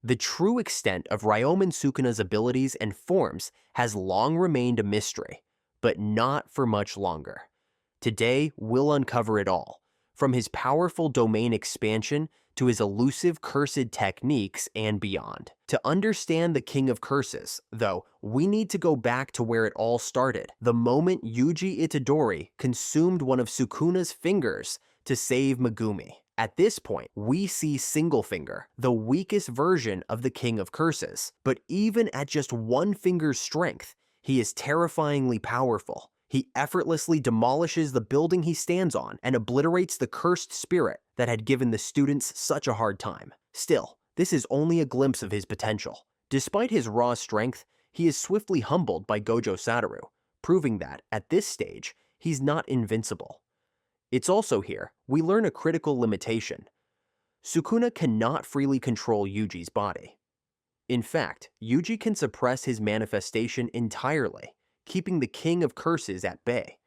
The true extent of Ryomen Sukuna's abilities and forms has long remained a mystery, but not for much longer. Today, we'll uncover it all, from his powerful domain expansion to his elusive cursed techniques and beyond. To understand the King of Curses, though, we need to go back to where it all started, the moment Yuji Itadori consumed one of Sukuna's fingers to save Megumi. At this point, we see Single Finger, the weakest version of the King of Curses. But even at just one finger's strength, he is terrifyingly powerful. He effortlessly demolishes the building he stands on and obliterates the cursed spirit that had given the students such a hard time. Still, this is only a glimpse of his potential. Despite his raw strength, he is swiftly humbled by Gojo Satoru, proving that, at this stage, he's not invincible. It's also here we learn a critical limitation. Sukuna cannot freely control Yuji's body. In fact, Yuji can suppress his manifestation entirely, keeping the King of Curses at bay.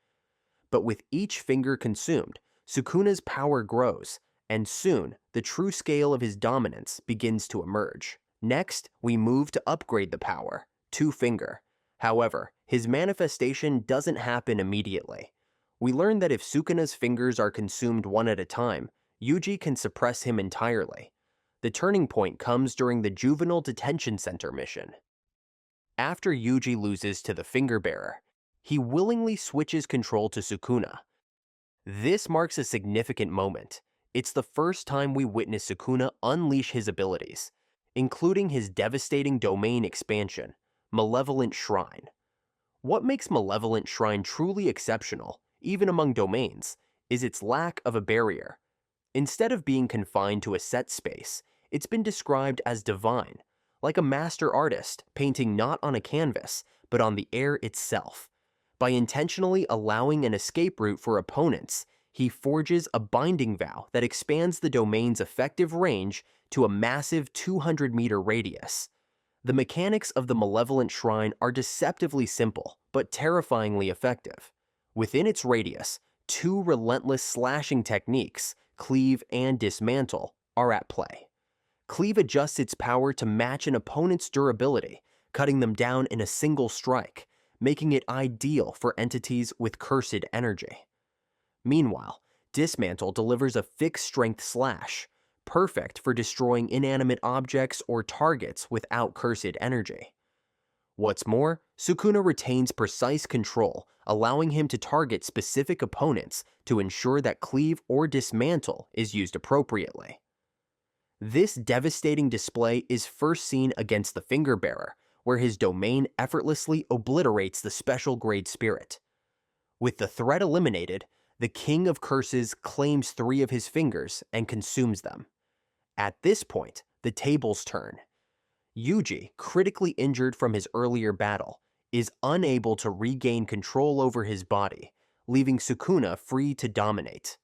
But with each finger consumed, Sukuna's power grows, and soon the true scale of his dominance begins to emerge. Next, we move to upgrade the power, Two Finger. However, his manifestation doesn't happen immediately. We learn that if Sukuna's fingers are consumed one at a time, Yuji can suppress him entirely. The turning point comes during the Juvenile Detention Center mission. After Yuji loses to the Finger Bearer, he willingly switches control to Sukuna. This marks a significant moment. It's the first time we witness Sukuna unleash his abilities, including his devastating domain expansion, Malevolent Shrine. What makes Malevolent Shrine truly exceptional, even among domains, is its lack of a barrier. Instead of being confined to a set space, it's been described as divine, like a master artist painting not on a canvas, but on the air itself. By intentionally allowing an escape route for opponents, he forges a binding vow that expands the domain's effective range to a massive 200-meter radius. The mechanics of the Malevolent Shrine are deceptively simple, but terrifyingly effective. Within its radius, two relentless slashing techniques, Cleave and Dismantle, are at play. Cleave adjusts its power to match an opponent's durability, cutting them down in a single strike, making it ideal for entities with cursed energy. Meanwhile, Dismantle delivers a fixed-strength slash, perfect for destroying inanimate objects or targets without cursed energy. What's more, Sukuna retains precise control, allowing him to target specific opponents to ensure that Cleave or Dismantle is used appropriately. This devastating display is first seen against the Finger Bearer, where his domain effortlessly obliterates the special grade spirit. With the threat eliminated, the King of Curses claims 3 of his fingers and consumes them. At this point, the tables turn. Yuji, critically injured from his earlier battle, is unable to regain control over his body, leaving Sukuna free to dominate.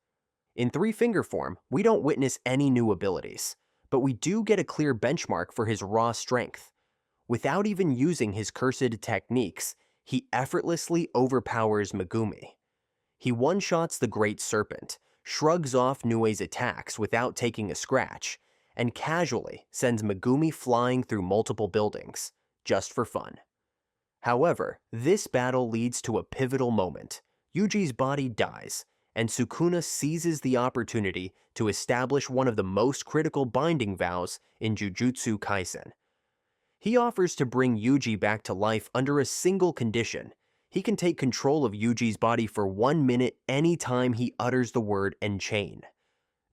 In 3-finger form, we don't witness any new abilities, but we do get a clear benchmark for his raw strength. Without even using his cursed techniques, he effortlessly overpowers Megumi. He one-shots the Great Serpent, shrugs off Nue's attacks without taking a scratch, and casually sends Megumi flying through multiple buildings, just for fun. However, this battle leads to a pivotal moment. Yuji's body dies, and Sukuna seizes the opportunity to establish one of the most critical binding vows in Jujutsu Kaisen. He offers to bring Yuji back to life under a single condition. He can take control of Yuji's body for 1 minute anytime he utters the word enchain.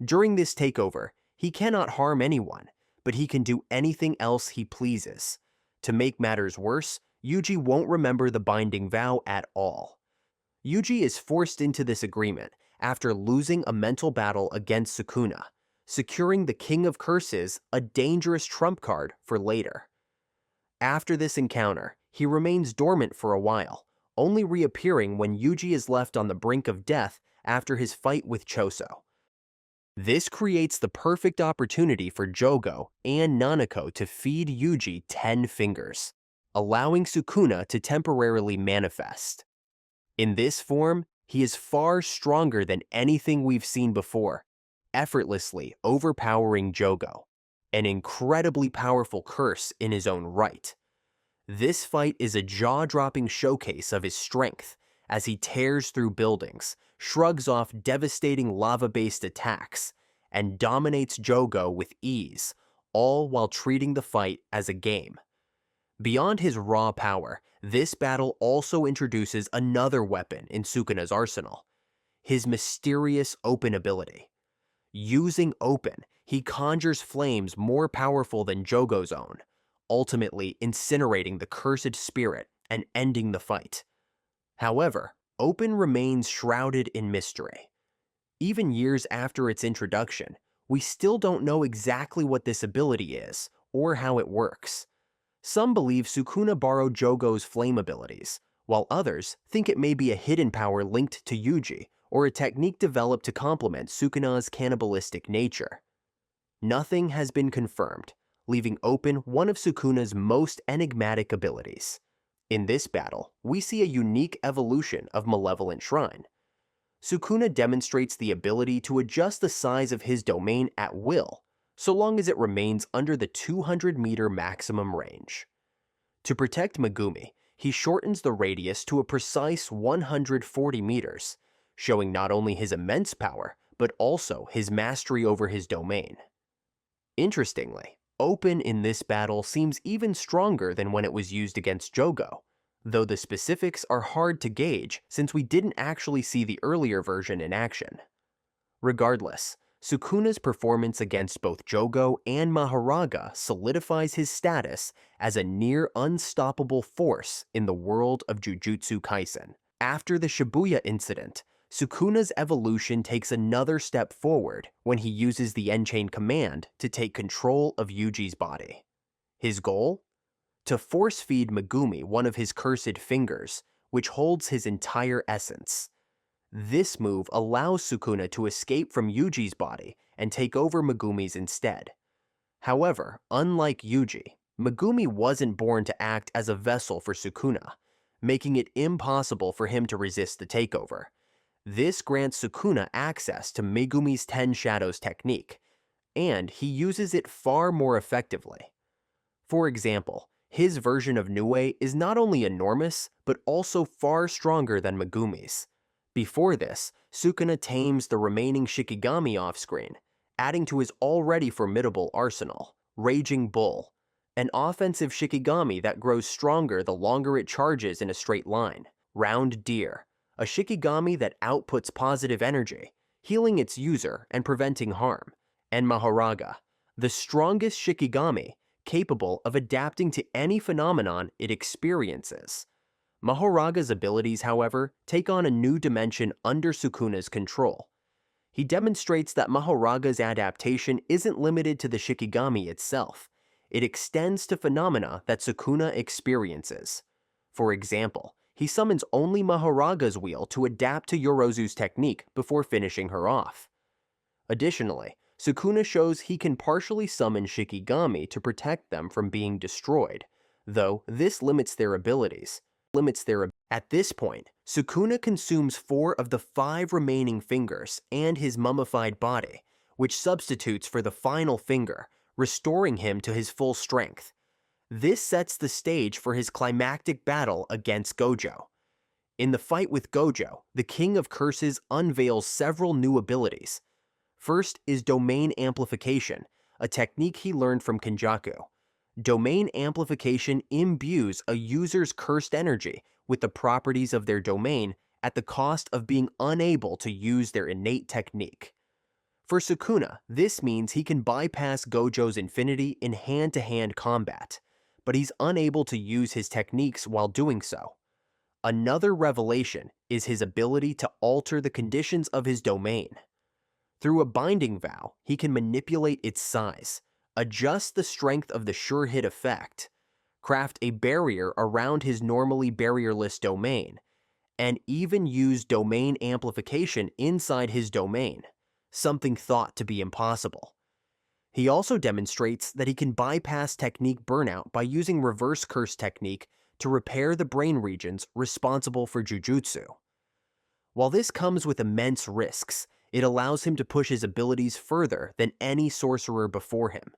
During this takeover, he cannot harm anyone, but he can do anything else he pleases. To make matters worse, Yuji won't remember the binding vow at all. Yuji is forced into this agreement after losing a mental battle against Sukuna, securing the King of Curses, a dangerous trump card for later. After this encounter, he remains dormant for a while, only reappearing when Yuji is left on the brink of death after his fight with Choso. This creates the perfect opportunity for Jogo and Nanako to feed Yuji 10 fingers, allowing Sukuna to temporarily manifest. In this form, he is far stronger than anything we've seen before, effortlessly overpowering Jogo. an incredibly powerful curse in his own right. This fight is a jaw-dropping showcase of his strength as he tears through buildings, shrugs off devastating lava-based attacks, and dominates Jogo with ease, all while treating the fight as a game. Beyond his raw power, this battle also introduces another weapon in Sukuna's arsenal: his mysterious open ability. Using open, he conjures flames more powerful than Jogo's own, ultimately incinerating the cursed spirit and ending the fight. However, open remains shrouded in mystery. Even years after its introduction, we still don't know exactly what this ability is or how it works. Some believe Sukuna borrowed Jogo's flame abilities, while others think it may be a hidden power linked to Yuji or a technique developed to complement Sukuna's cannibalistic nature. Nothing has been confirmed, leaving open one of Sukuna's most enigmatic abilities. In this battle, we see a unique evolution of Malevolent Shrine. Sukuna demonstrates the ability to adjust the size of his domain at will, so long as it remains under the 200-meter maximum range. To protect Megumi, he shortens the radius to a precise 140 meters, showing not only his immense power, but also his mastery over his domain. Interestingly, open in this battle seems even stronger than when it was used against Jogo, though the specifics are hard to gauge since we didn't actually see the earlier version in action. Regardless, Sukuna's performance against both Jogo and Mahoraga solidifies his status as a near unstoppable force in the world of Jujutsu Kaisen. After the Shibuya incident, Sukuna's evolution takes another step forward when he uses the Enchain command to take control of Yuji's body. His goal? To force-feed Megumi one of his cursed fingers, which holds his entire essence. This move allows Sukuna to escape from Yuji's body and take over Megumi's instead. However, unlike Yuji, Megumi wasn't born to act as a vessel for Sukuna, making it impossible for him to resist the takeover. This grants Sukuna access to Megumi's Ten Shadows technique, and he uses it far more effectively. For example, his version of Nue is not only enormous, but also far stronger than Megumi's. Before this, Sukuna tames the remaining Shikigami off-screen, adding to his already formidable arsenal: Raging Bull, an offensive Shikigami that grows stronger the longer it charges in a straight line; Round Deer, a Shikigami that outputs positive energy, healing its user and preventing harm; and Mahoraga, the strongest Shikigami capable of adapting to any phenomenon it experiences. Mahoraga's abilities, however, take on a new dimension under Sukuna's control. He demonstrates that Mahoraga's adaptation isn't limited to the Shikigami itself. It extends to phenomena that Sukuna experiences. For example, he summons only Mahoraga's wheel to adapt to Yorozu's technique before finishing her off. Additionally, Sukuna shows he can partially summon Shikigami to protect them from being destroyed, though this limits their abilities. At this point, Sukuna consumes 4 of the 5 remaining fingers and his mummified body, which substitutes for the final finger, restoring him to his full strength. This sets the stage for his climactic battle against Gojo. In the fight with Gojo, the King of Curses unveils several new abilities. First is Domain Amplification, a technique he learned from Kenjaku. Domain amplification imbues a user's cursed energy with the properties of their domain at the cost of being unable to use their innate technique. For Sukuna, this means he can bypass Gojo's infinity in hand-to-hand combat, but he's unable to use his techniques while doing so. Another revelation is his ability to alter the conditions of his domain. Through a binding vow, he can manipulate its size, adjust the strength of the sure hit effect, craft a barrier around his normally barrierless domain, and even use domain amplification inside his domain, something thought to be impossible. He also demonstrates that he can bypass technique burnout by using reverse curse technique to repair the brain regions responsible for Jujutsu. While this comes with immense risks, it allows him to push his abilities further than any sorcerer before him.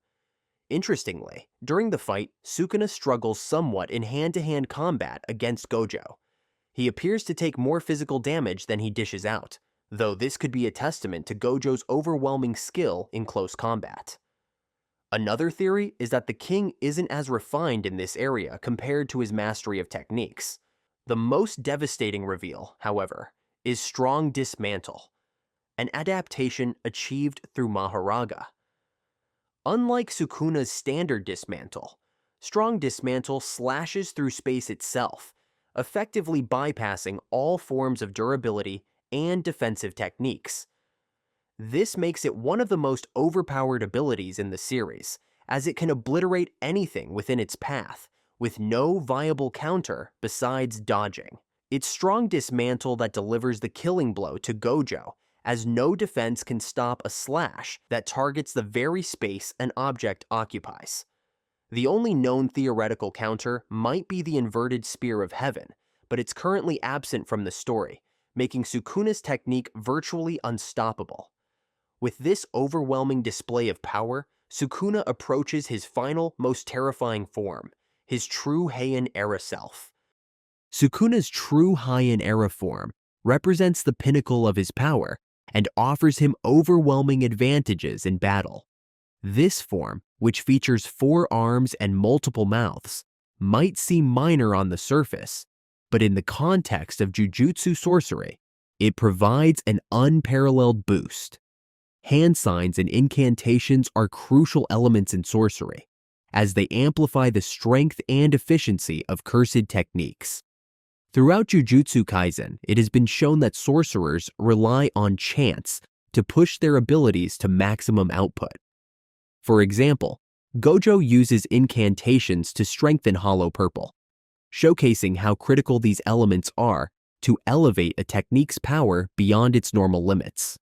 Interestingly, during the fight, Sukuna struggles somewhat in hand-to-hand combat against Gojo. He appears to take more physical damage than he dishes out, though this could be a testament to Gojo's overwhelming skill in close combat. Another theory is that the king isn't as refined in this area compared to his mastery of techniques. The most devastating reveal, however, is Strong Dismantle, an adaptation achieved through Maharaga. Unlike Sukuna's standard dismantle, Strong Dismantle slashes through space itself, effectively bypassing all forms of durability and defensive techniques. This makes it one of the most overpowered abilities in the series, as it can obliterate anything within its path, with no viable counter besides dodging. It's Strong Dismantle that delivers the killing blow to Gojo, as no defense can stop a slash that targets the very space an object occupies. The only known theoretical counter might be the inverted Spear of Heaven, but it's currently absent from the story, making Sukuna's technique virtually unstoppable. With this overwhelming display of power, Sukuna approaches his final, most terrifying form, his true Heian Era self. Sukuna's true Heian Era form represents the pinnacle of his power and offers him overwhelming advantages in battle. This form, which features 4 arms and multiple mouths, might seem minor on the surface, but in the context of Jujutsu sorcery, it provides an unparalleled boost. Hand signs and incantations are crucial elements in sorcery, as they amplify the strength and efficiency of cursed techniques. Throughout Jujutsu Kaisen, it has been shown that sorcerers rely on chance to push their abilities to maximum output. For example, Gojo uses incantations to strengthen Hollow Purple, showcasing how critical these elements are to elevate a technique's power beyond its normal limits.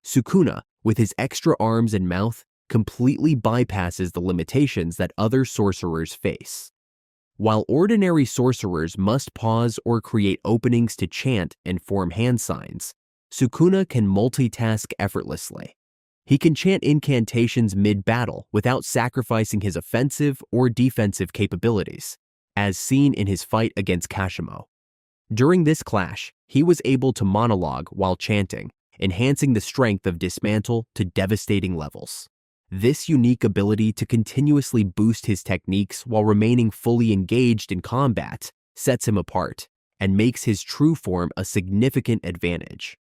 Sukuna, with his extra arms and mouth, completely bypasses the limitations that other sorcerers face. While ordinary sorcerers must pause or create openings to chant and form hand signs, Sukuna can multitask effortlessly. He can chant incantations mid-battle without sacrificing his offensive or defensive capabilities, as seen in his fight against Kashimo. During this clash, he was able to monologue while chanting, enhancing the strength of Dismantle to devastating levels. This unique ability to continuously boost his techniques while remaining fully engaged in combat sets him apart and makes his true form a significant advantage.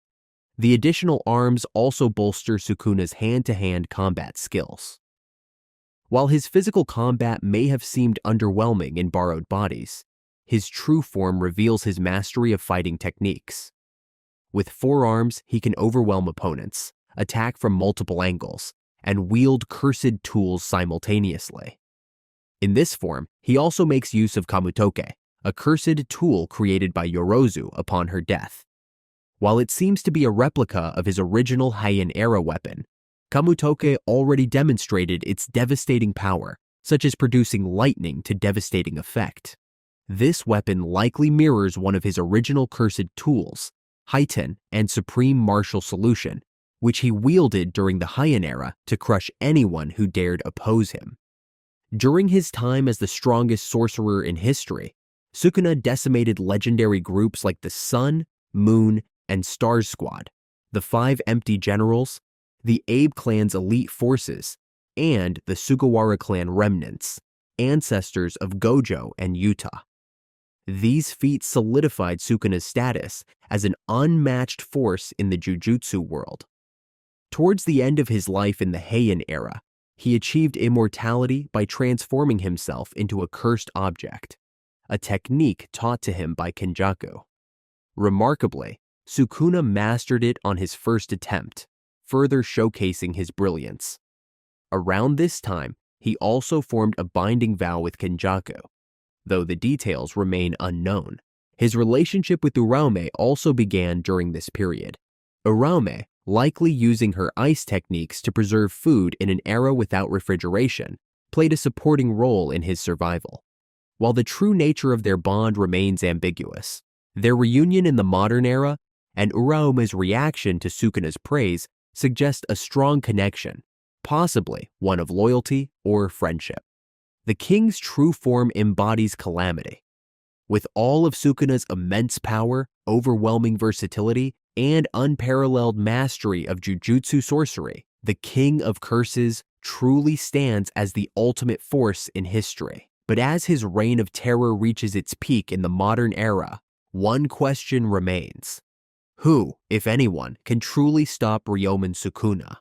The additional arms also bolster Sukuna's hand-to-hand combat skills. While his physical combat may have seemed underwhelming in borrowed bodies, his true form reveals his mastery of fighting techniques. With 4 arms, he can overwhelm opponents, attack from multiple angles, and wield cursed tools simultaneously. In this form, he also makes use of Kamutoke, a cursed tool created by Yorozu upon her death. While it seems to be a replica of his original Heian Era weapon, Kamutoke already demonstrated its devastating power, such as producing lightning to devastating effect. This weapon likely mirrors one of his original cursed tools, Heian and Supreme Martial Solution, which he wielded during the Heian Era to crush anyone who dared oppose him. During his time as the strongest sorcerer in history, Sukuna decimated legendary groups like the Sun, Moon, and Stars Squad, the 5 Empty Generals, the Abe clan's elite forces, and the Sugawara clan remnants, ancestors of Gojo and Yuta. These feats solidified Sukuna's status as an unmatched force in the Jujutsu world. Towards the end of his life in the Heian Era, he achieved immortality by transforming himself into a cursed object, a technique taught to him by Kenjaku. Remarkably, Sukuna mastered it on his first attempt, further showcasing his brilliance. Around this time, he also formed a binding vow with Kenjaku. Though the details remain unknown, his relationship with Uraume also began during this period. Uraume, likely using her ice techniques to preserve food in an era without refrigeration, played a supporting role in his survival. While the true nature of their bond remains ambiguous, their reunion in the modern era and Uraume's reaction to Sukuna's praise suggest a strong connection, possibly one of loyalty or friendship. The king's true form embodies calamity. With all of Sukuna's immense power, overwhelming versatility, and unparalleled mastery of jujutsu sorcery, the King of Curses truly stands as the ultimate force in history. But as his reign of terror reaches its peak in the modern era, one question remains. Who, if anyone, can truly stop Ryomen Sukuna?